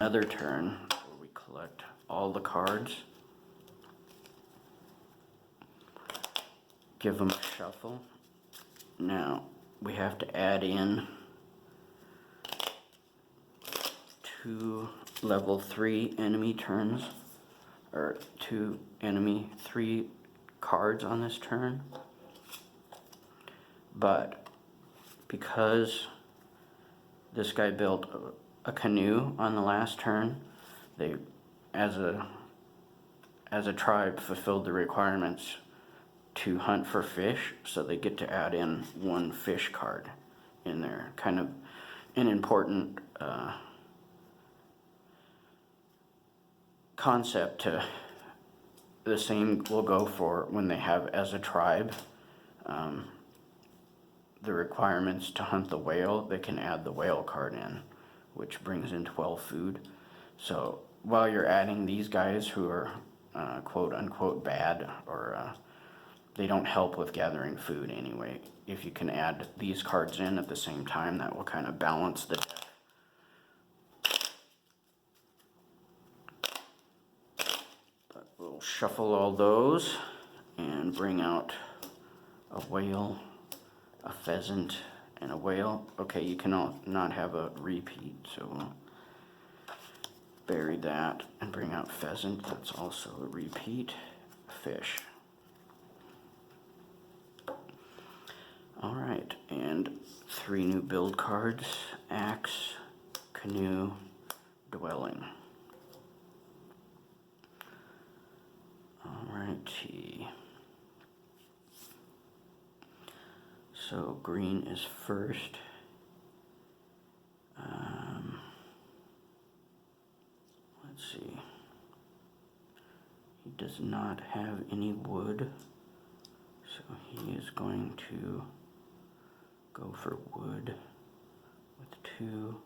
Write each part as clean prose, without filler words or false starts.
another turn where we collect all the cards, give them a shuffle. Now we have to add in 2 level 3 enemy turns, or 2 enemy 3 cards on this turn. But because this guy built a canoe on the last turn, they, as a tribe, fulfilled the requirements to hunt for fish, so they get to add in 1 fish card in there. Kind of an important concept. To the same will go for when they have, as a tribe, the requirements to hunt the whale. They can add the whale card in, which brings in 12 food. So while you're adding these guys who are quote unquote bad, or they don't help with gathering food anyway, if you can add these cards in at the same time, that will kind of balance the deck. But we'll shuffle all those and bring out a whale, a pheasant, and a whale. Okay, you cannot not have a repeat, so we'll bury that and bring out pheasant. That's also a repeat. Fish. Alright, and 3 new build cards: axe, canoe, dwelling. Alrighty. So green is first. Let's see. He does not have any wood, so he is going to go for wood with 2,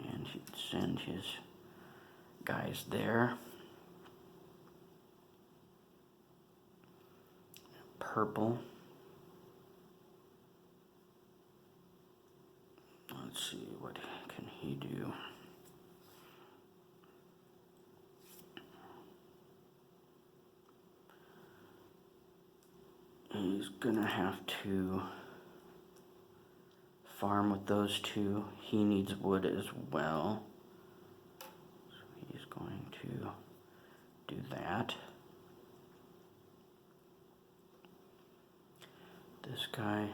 and he'd send his guys there. Purple. Let's see, what can he do? He's gonna have to farm with those 2. He needs wood as well, so he's going to do that. This guy,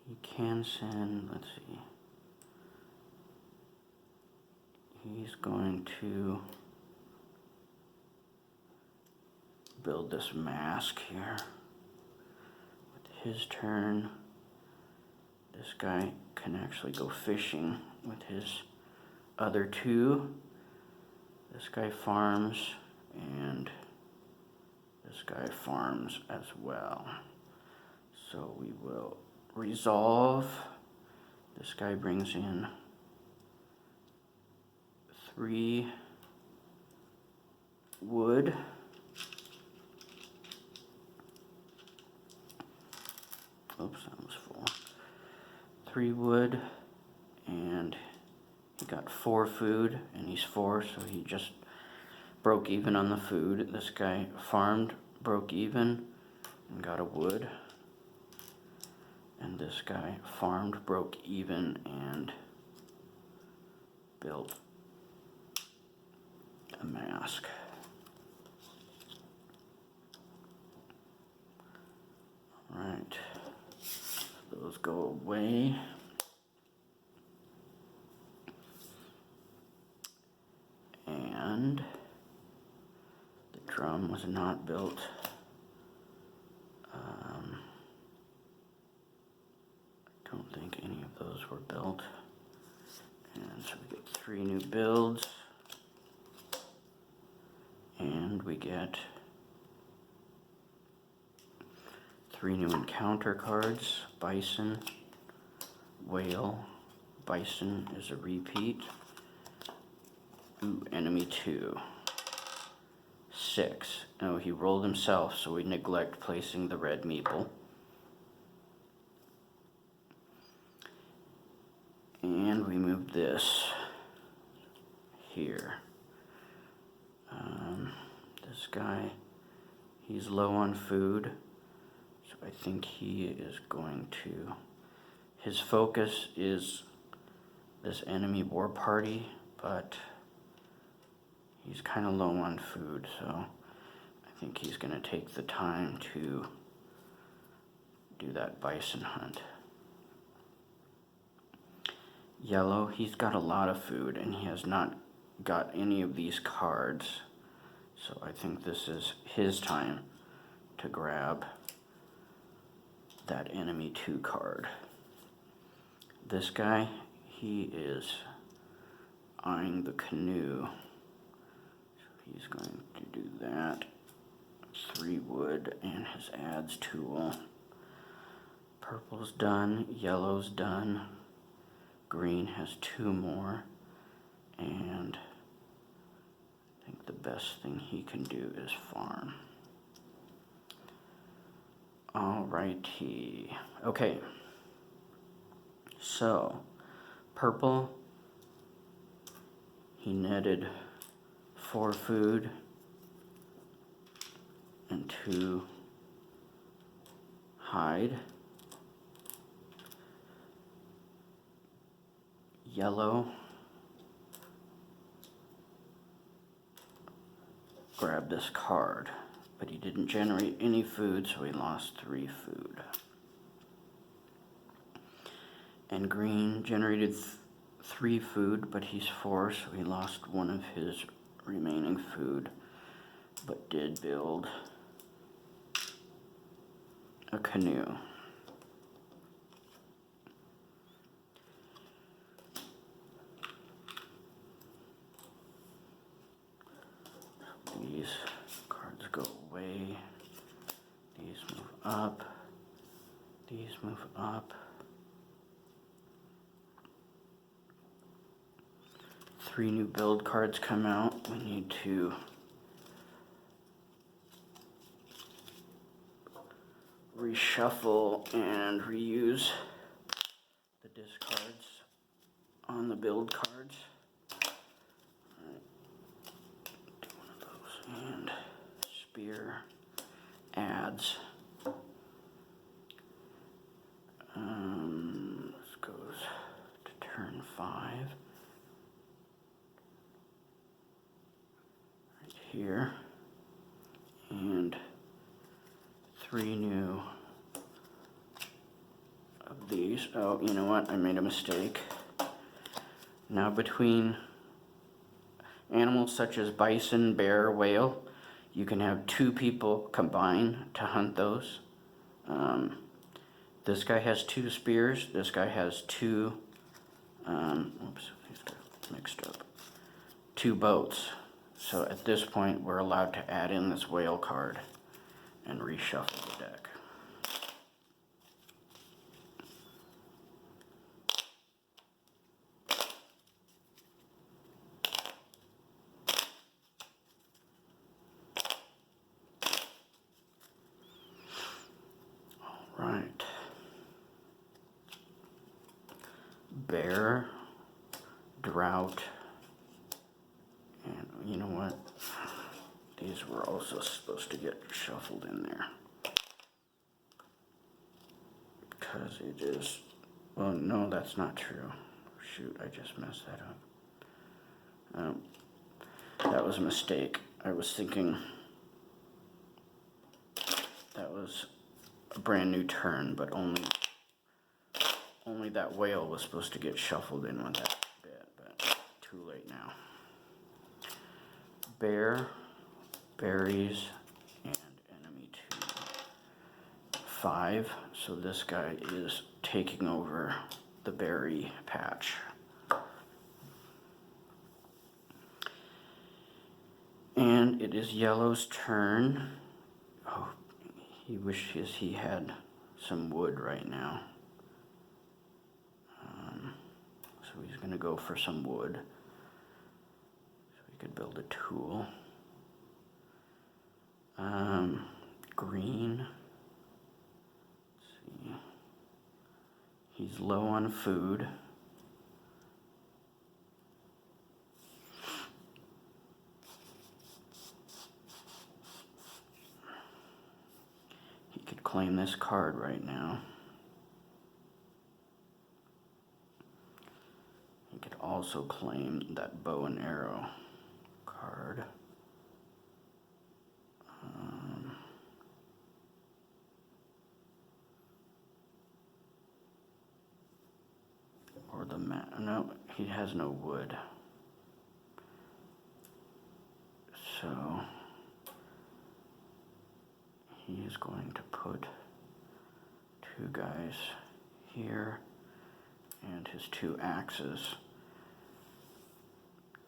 he can send, let's see, he's going to build this mask here. With his turn, this guy can actually go fishing with his other 2. This guy farms, and this guy farms as well. So we will resolve. This guy brings in 3 wood. Oops, that was full. 3 wood, and he got 4 food, and he's 4, so he just broke even on the food. This guy farmed, broke even, and got a wood. And this guy farmed, broke even, and built a mask. Alright, those go away. And the drum was not built. I don't think any of those were built. And so we get 3 new builds. And we get 3 new encounter cards: bison, whale. Bison is a repeat. Ooh, enemy 2. 6. Oh, he rolled himself, so we neglect placing the red meeple. And we move this here. This guy, he's low on food, so I think he is going to, his focus is this enemy war party, but he's kind of low on food, so I think he's going to take the time to do that bison hunt. Yellow, he's got a lot of food and he has not got any of these cards, so I think this is his time to grab that enemy 2 card. This guy, he is eyeing the canoe, so he's going to do that. 3 wood and his adds tool. Purple's done, yellow's done, green has 2 more, and I think the best thing he can do is farm. Alrighty, okay, so purple, he netted 4 food and 2 hide. Yellow grabbed this card, but he didn't generate any food, so he lost 3 food. And green generated 3 food, but he's 4, so he lost 1 of his remaining food, but did build a canoe. These cards go away, these move up, these move up. 3 new build cards come out. We need to reshuffle and reuse the discards on the build cards. And spear adds. This goes to turn 5. Right here. And 3 new of these. Oh, you know what? I made a mistake. Now between animals such as bison, bear, whale, you can have 2 people combine to hunt those. This guy has 2 spears. This guy has 2, oops, these are mixed up, 2 boats. So at this point, we're allowed to add in this whale card and reshuffle the deck. Right. Bear, drought, and you know what? These were also supposed to get shuffled in there. Because it is, well, no, that's not true. Shoot, I just messed that up. That was a mistake. I was thinking that was a brand new turn, but only that whale was supposed to get shuffled in with that bit, but too late now. Bear, berries, and enemy 2. 5, so this guy is taking over the berry patch. And it is yellow's turn. Oh, he wishes he had some wood right now. So he's going to go for some wood. So he could build a tool. Green. Let's see. He's low on food. claim this card right now. He could also claim that bow and arrow card. Or the no, he has no wood. So he is going to put 2 guys here and his 2 axes.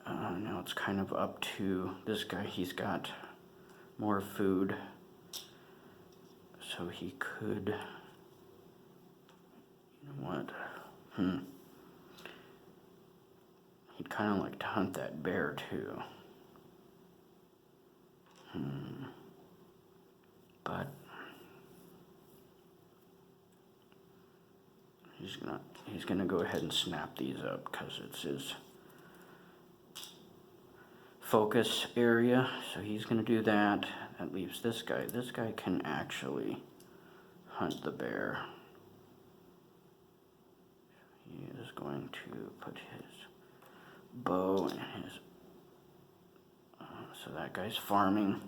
Now it's kind of up to this guy. He's got more food, so he could, you know what, he'd kind of like to hunt that bear too. But he's gonna go ahead and snap these up because it's his focus area. So he's gonna do that. That leaves this guy. This guy can actually hunt the bear. He is going to put his bow and his so that guy's farming.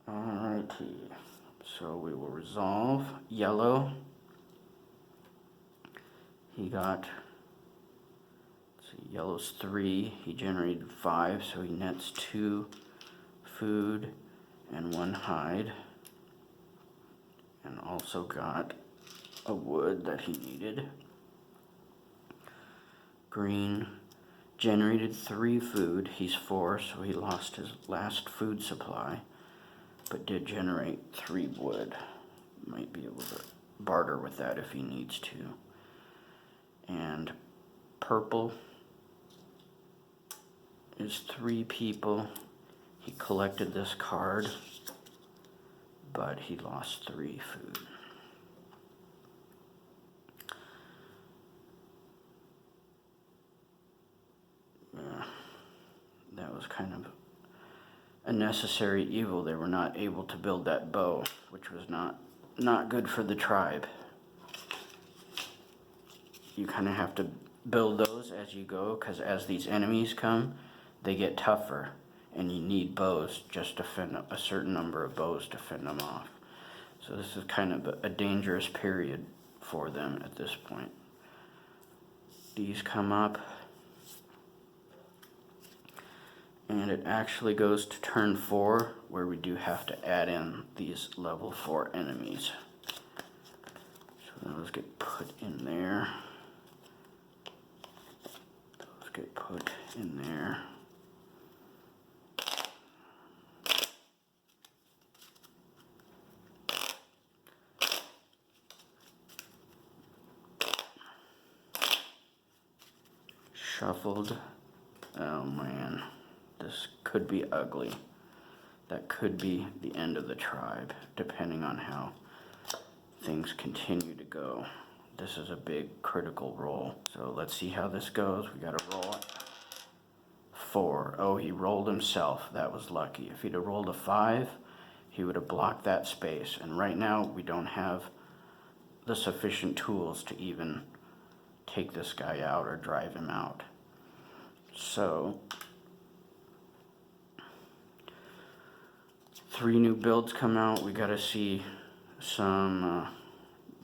Alrighty, so we will resolve yellow. He got, let's see, yellow's 3, he generated 5, so he nets 2 food and 1 hide. And also got a wood that he needed. Green generated 3 food, he's 4, so he lost his last food supply, but did generate 3 wood. Might be able to barter with that if he needs to. And purple is 3 people. He collected this card, but he lost 3 food. That was kind of a necessary evil. They were not able to build that bow, which was not good for the tribe. You kind of have to build those as you go, because as these enemies come, they get tougher, and you need bows just to fend a certain number of bows to fend them off. So this is kind of a dangerous period for them at this point. These come up, and it actually goes to turn 4, where we do have to add in these level 4 enemies. So those get put in there. Those get put in there. Shuffled. Oh man, this could be ugly. That could be the end of the tribe, depending on how things continue to go. This is a big critical roll. So let's see how this goes. We gotta roll it. 4. Oh, he rolled himself. That was lucky. If he'd have rolled a 5, he would have blocked that space. And right now, we don't have the sufficient tools to even take this guy out or drive him out. So 3 new builds come out. We gotta see some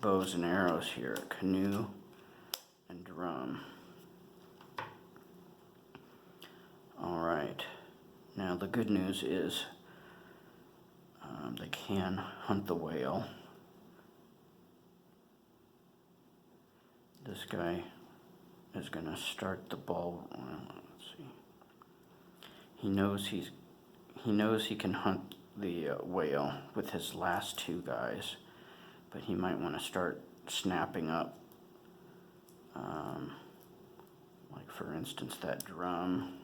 bows and arrows here. Canoe and drum. Alright, now the good news is they can hunt the whale. This guy is gonna start the ball. Let's see. He knows he can hunt the whale with his last 2 guys, but he might want to start snapping up. Like for instance, that drum.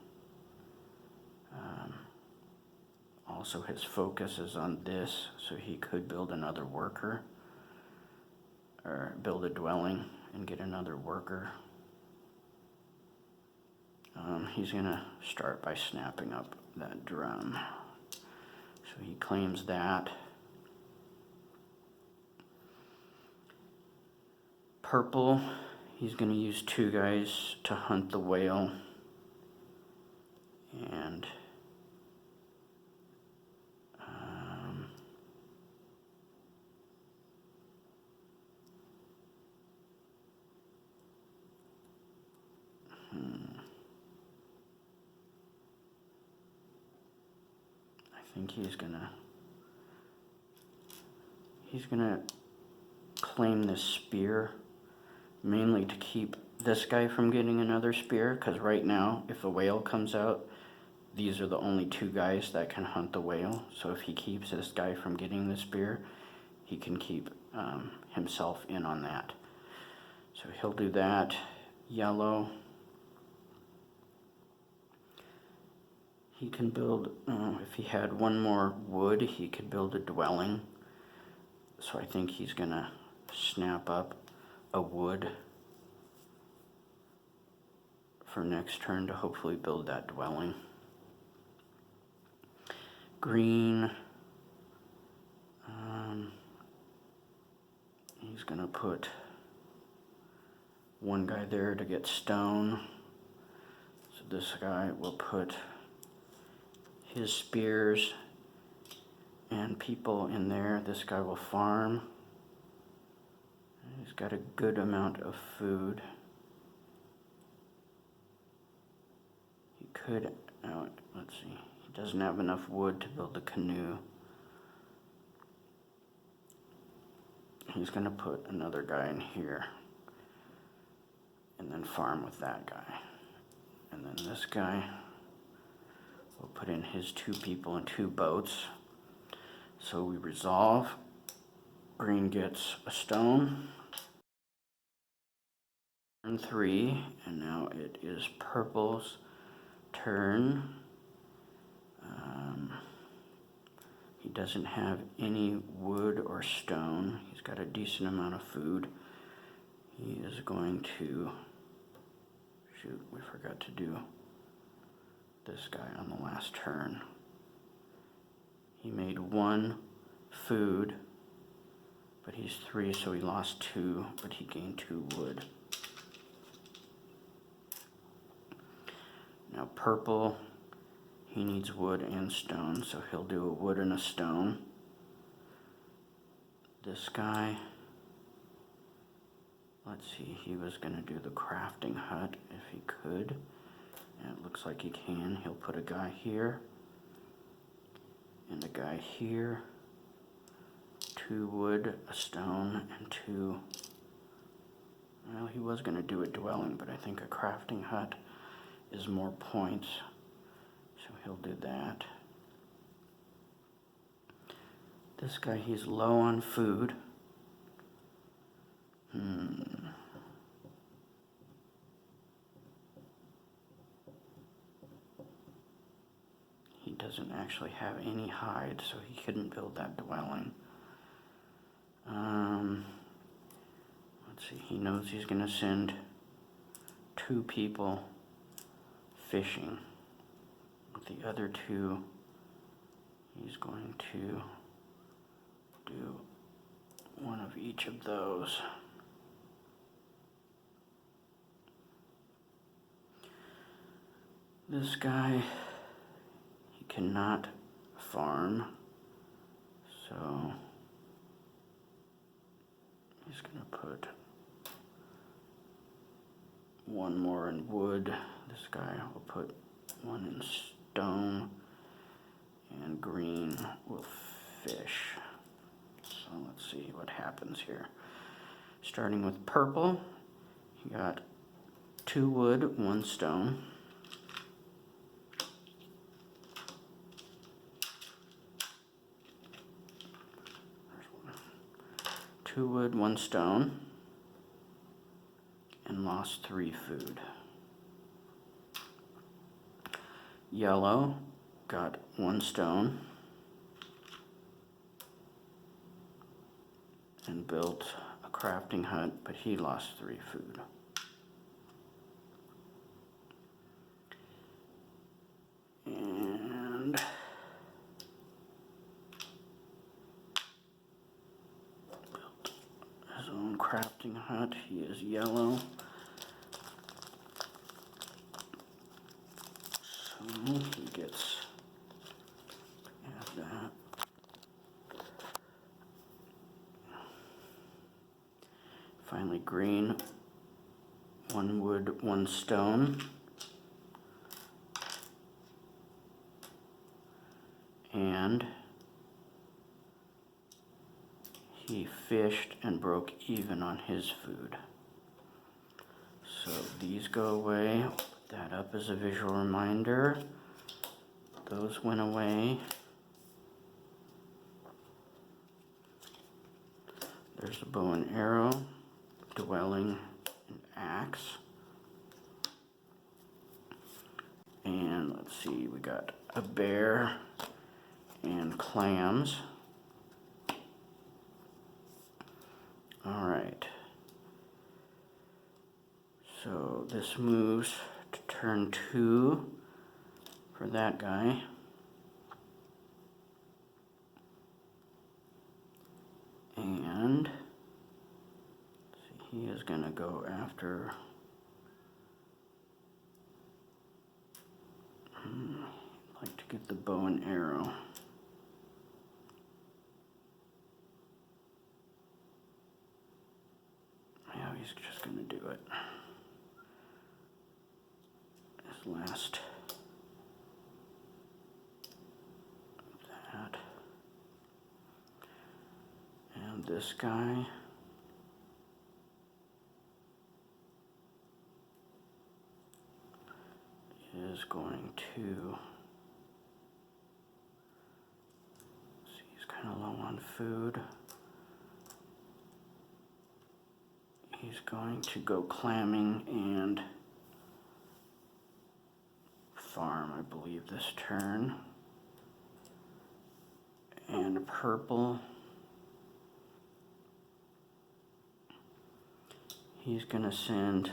Also, his focus is on this, so he could build another worker, or build a dwelling and get another worker. He's gonna start by snapping up that drum. So he claims that. Purple, he's going to use 2 guys to hunt the whale. And I think he's gonna claim this spear, mainly to keep this guy from getting another spear, because right now, if a whale comes out, these are the only 2 guys that can hunt the whale. So if he keeps this guy from getting the spear, he can keep himself in on that. So he'll do that. Yellow, he can build, if he had 1 more wood, he could build a dwelling. So I think he's gonna snap up a wood for next turn to hopefully build that dwelling. Green, he's gonna put 1 guy there to get stone. So this guy will put his spears and people in there. This guy will farm. He's got a good amount of food. He could, let's see, he doesn't have enough wood to build a canoe. He's gonna put another guy in here and then farm with that guy. And then this guy will put in his 2 people and 2 boats. So we resolve. Green gets a stone. Turn 3, and now it is purple's turn. He doesn't have any wood or stone. He's got a decent amount of food. He is going to, shoot, we forgot to do this guy on the last turn. He made 1 food, but he's 3, so he lost 2, but he gained 2 wood. Now purple, he needs wood and stone, so he'll do a wood and a stone. This guy, let's see, he was gonna do the crafting hut if he could. And it looks like he can. He'll put a guy here and a guy here. 2 wood, a stone, and 2. Well, he was gonna do a dwelling, but I think a crafting hut is more points. So he'll do that. This guy, he's low on food. He doesn't actually have any hide, so he couldn't build that dwelling. Let's see, he knows he's gonna send 2 people fishing. With the other 2, he's going to do 1 of each of those. This guy, he cannot farm, so he's gonna put 1 more in wood. This guy will put 1 in stone, and green will fish. So let's see what happens here. Starting with purple, he got 2 wood, 1 stone. 2 wood, 1 stone, and lost 3 food. Yellow got 1 stone and built a crafting hut, but he lost 3 food. And built his own crafting roasting hut. He is yellow. So he gets that. Finally green, 1 wood, 1 stone. And he fished and broke even on his food. So these go away. Put that up as a visual reminder. Those went away. There's a bow and arrow, dwelling, and axe. And let's see, we got a bear and clams. All right. So this moves to turn 2 for that guy. And he is going to go after I'd like to get the bow and arrow. Yeah, he's just going to do it. His last that. And this guy is going to see, he's kind of low on food. He's going to go clamming and farm, I believe, this turn. And purple, he's going to send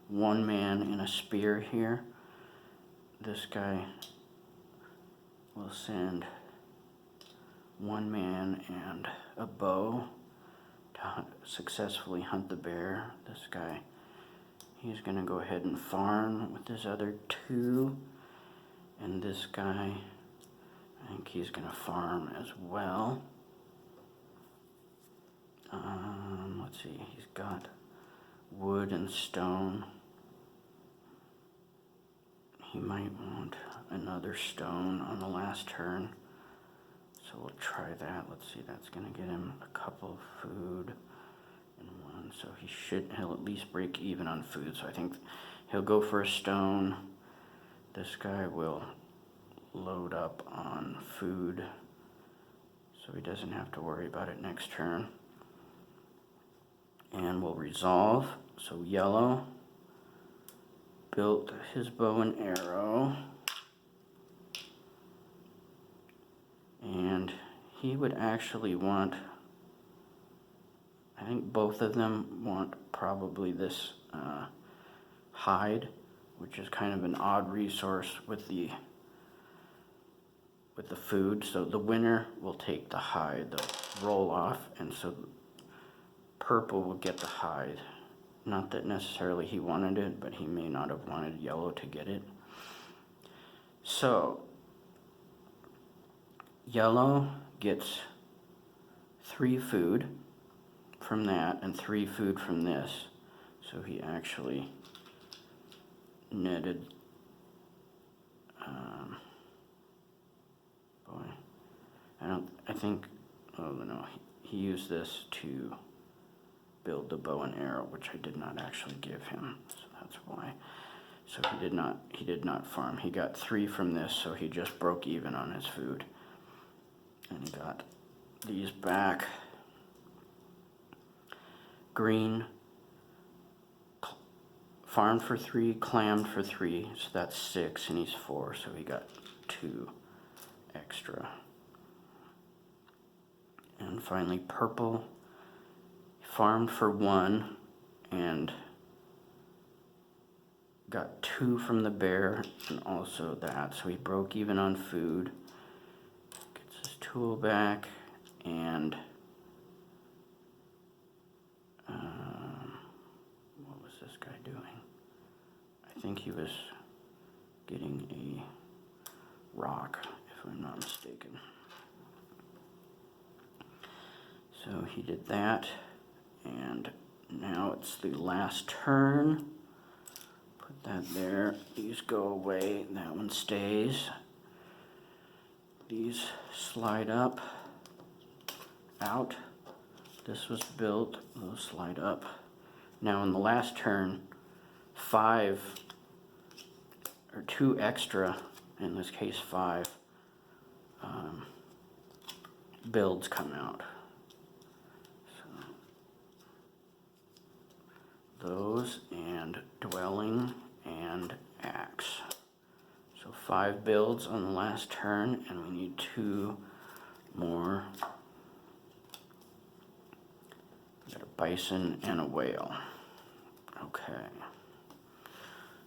1 man in a spear here. This guy will send 1 man and a bow to successfully hunt the bear. This guy, he's going to go ahead and farm with his other 2. And this guy, I think he's going to farm as well. Let's see, he's got wood and stone. He might want another stone on the last turn. So we'll try that. Let's see, that's going to get him a couple of food and 1. So he'll at least break even on food. So I think he'll go for a stone. This guy will load up on food so he doesn't have to worry about it next turn. And we'll resolve. So yellow built his bow and arrow, and he would actually want, I think both of them want probably this hide, which is kind of an odd resource with the food. So the winner will take the hide, the roll off, and so purple will get the hide. Not that necessarily he wanted it, but he may not have wanted yellow to get it. So yellow gets 3 food from that and 3 food from this. So he actually netted, he used this to build the bow and arrow, which I did not actually give him, so that's why. So he did not farm. He got 3 from this, so he just broke even on his food. And he got these back. Green, farmed for 3, clammed for 3, so that's 6, and he's 4, so he got 2 extra. And finally purple, farmed for 1 and got 2 from the bear and also that, so he broke even on food. Gets his tool back and this guy doing? I think he was getting a rock, if I'm not mistaken. So he did that, and now it's the last turn. Put that there. These go away. That one stays. These slide up, out. This was built. Those slide up. Now in the last turn, 5 or 2 extra, in this case 5, builds come out. So those and dwelling and axe. So 5 builds on the last turn, and we need 2 more. We got a bison and a whale. Okay.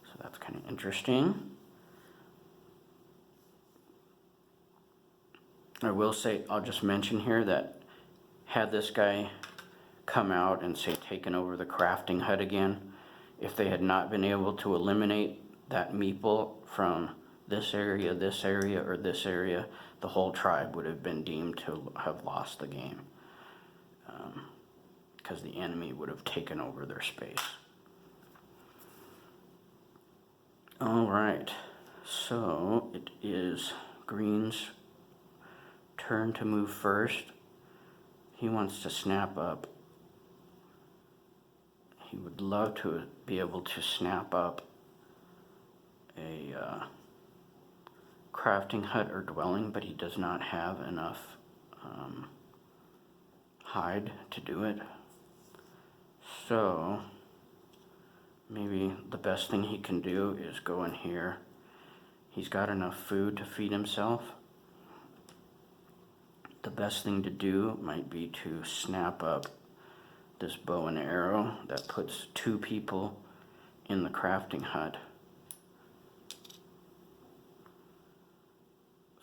So that's kind of interesting. I will say, I'll just mention here that had this guy come out and say taken over the crafting hut again, if they had not been able to eliminate that meeple from this area, or this area, the whole tribe would have been deemed to have lost the game, because the enemy would have taken over their space. All right, so it is Green's turn to move first. He wants to snap up. He would love to be able to snap up a crafting hut or dwelling, but he does not have enough hide to do it. So maybe the best thing he can do is go in here. He's got enough food to feed himself. The best thing to do might be to snap up this bow and arrow that puts 2 people in the crafting hut,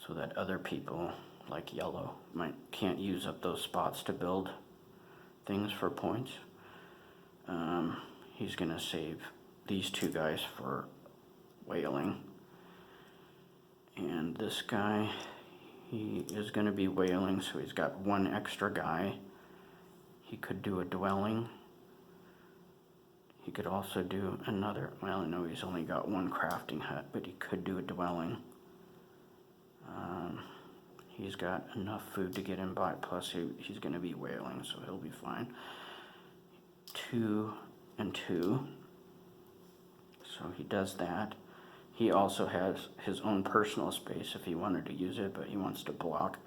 so that other people, like yellow, can't use up those spots to build things for points. He's gonna save these 2 guys for whaling, and this guy, he is gonna be whaling, so he's got 1 extra guy. He could do a dwelling. He could also do another, well, no, he's only got 1 crafting hut, but he could do a dwelling. He's got enough food to get him by, plus he's going to be whaling, so he'll be fine. 2 and 2. So he does that. He also has his own personal space if he wanted to use it, but he wants to block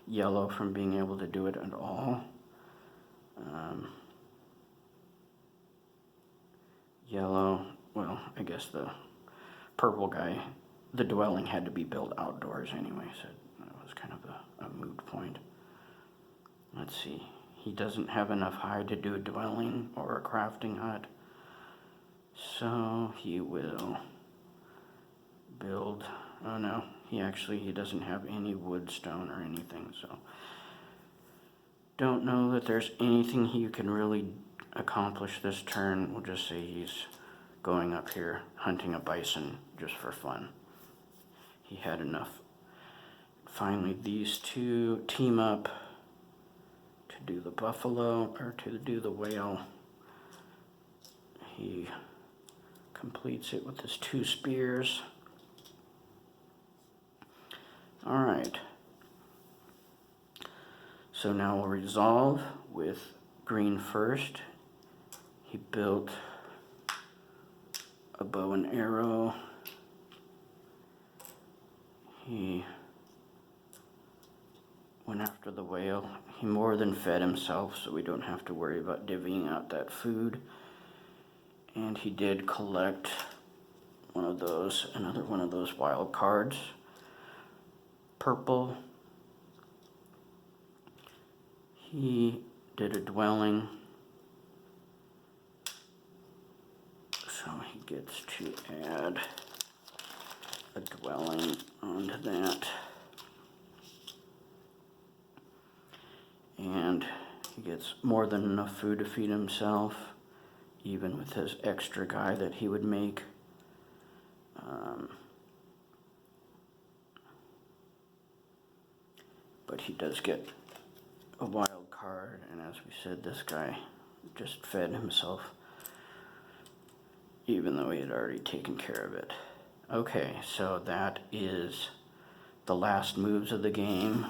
yellow from being able to do it at all. Yellow, well, I guess the purple guy, the dwelling had to be built outdoors anyway, so that was kind of a moot point. Let's see, he doesn't have enough hide to do a dwelling or a crafting hut, so he will build, oh no, he doesn't have any wood, stone, or anything, so don't know that there's anything he can really accomplish this turn. We'll just say he's going up here hunting a bison just for fun. He had enough. Finally, these 2 team up to do the buffalo, or to do the whale. He completes it with his 2 spears. All right. So now we'll resolve with Green first. He built a bow and arrow. He went after the whale. He more than fed himself, so we don't have to worry about divvying out that food. And he did collect another one of those wild cards. Purple. He did a dwelling, so he gets to add a dwelling onto that. And he gets more than enough food to feed himself. even with his extra guy that he would make. But he does get a wild card, and as we said, this guy just fed himself, even though he had already taken care of it. Okay, so that is the last moves of the game.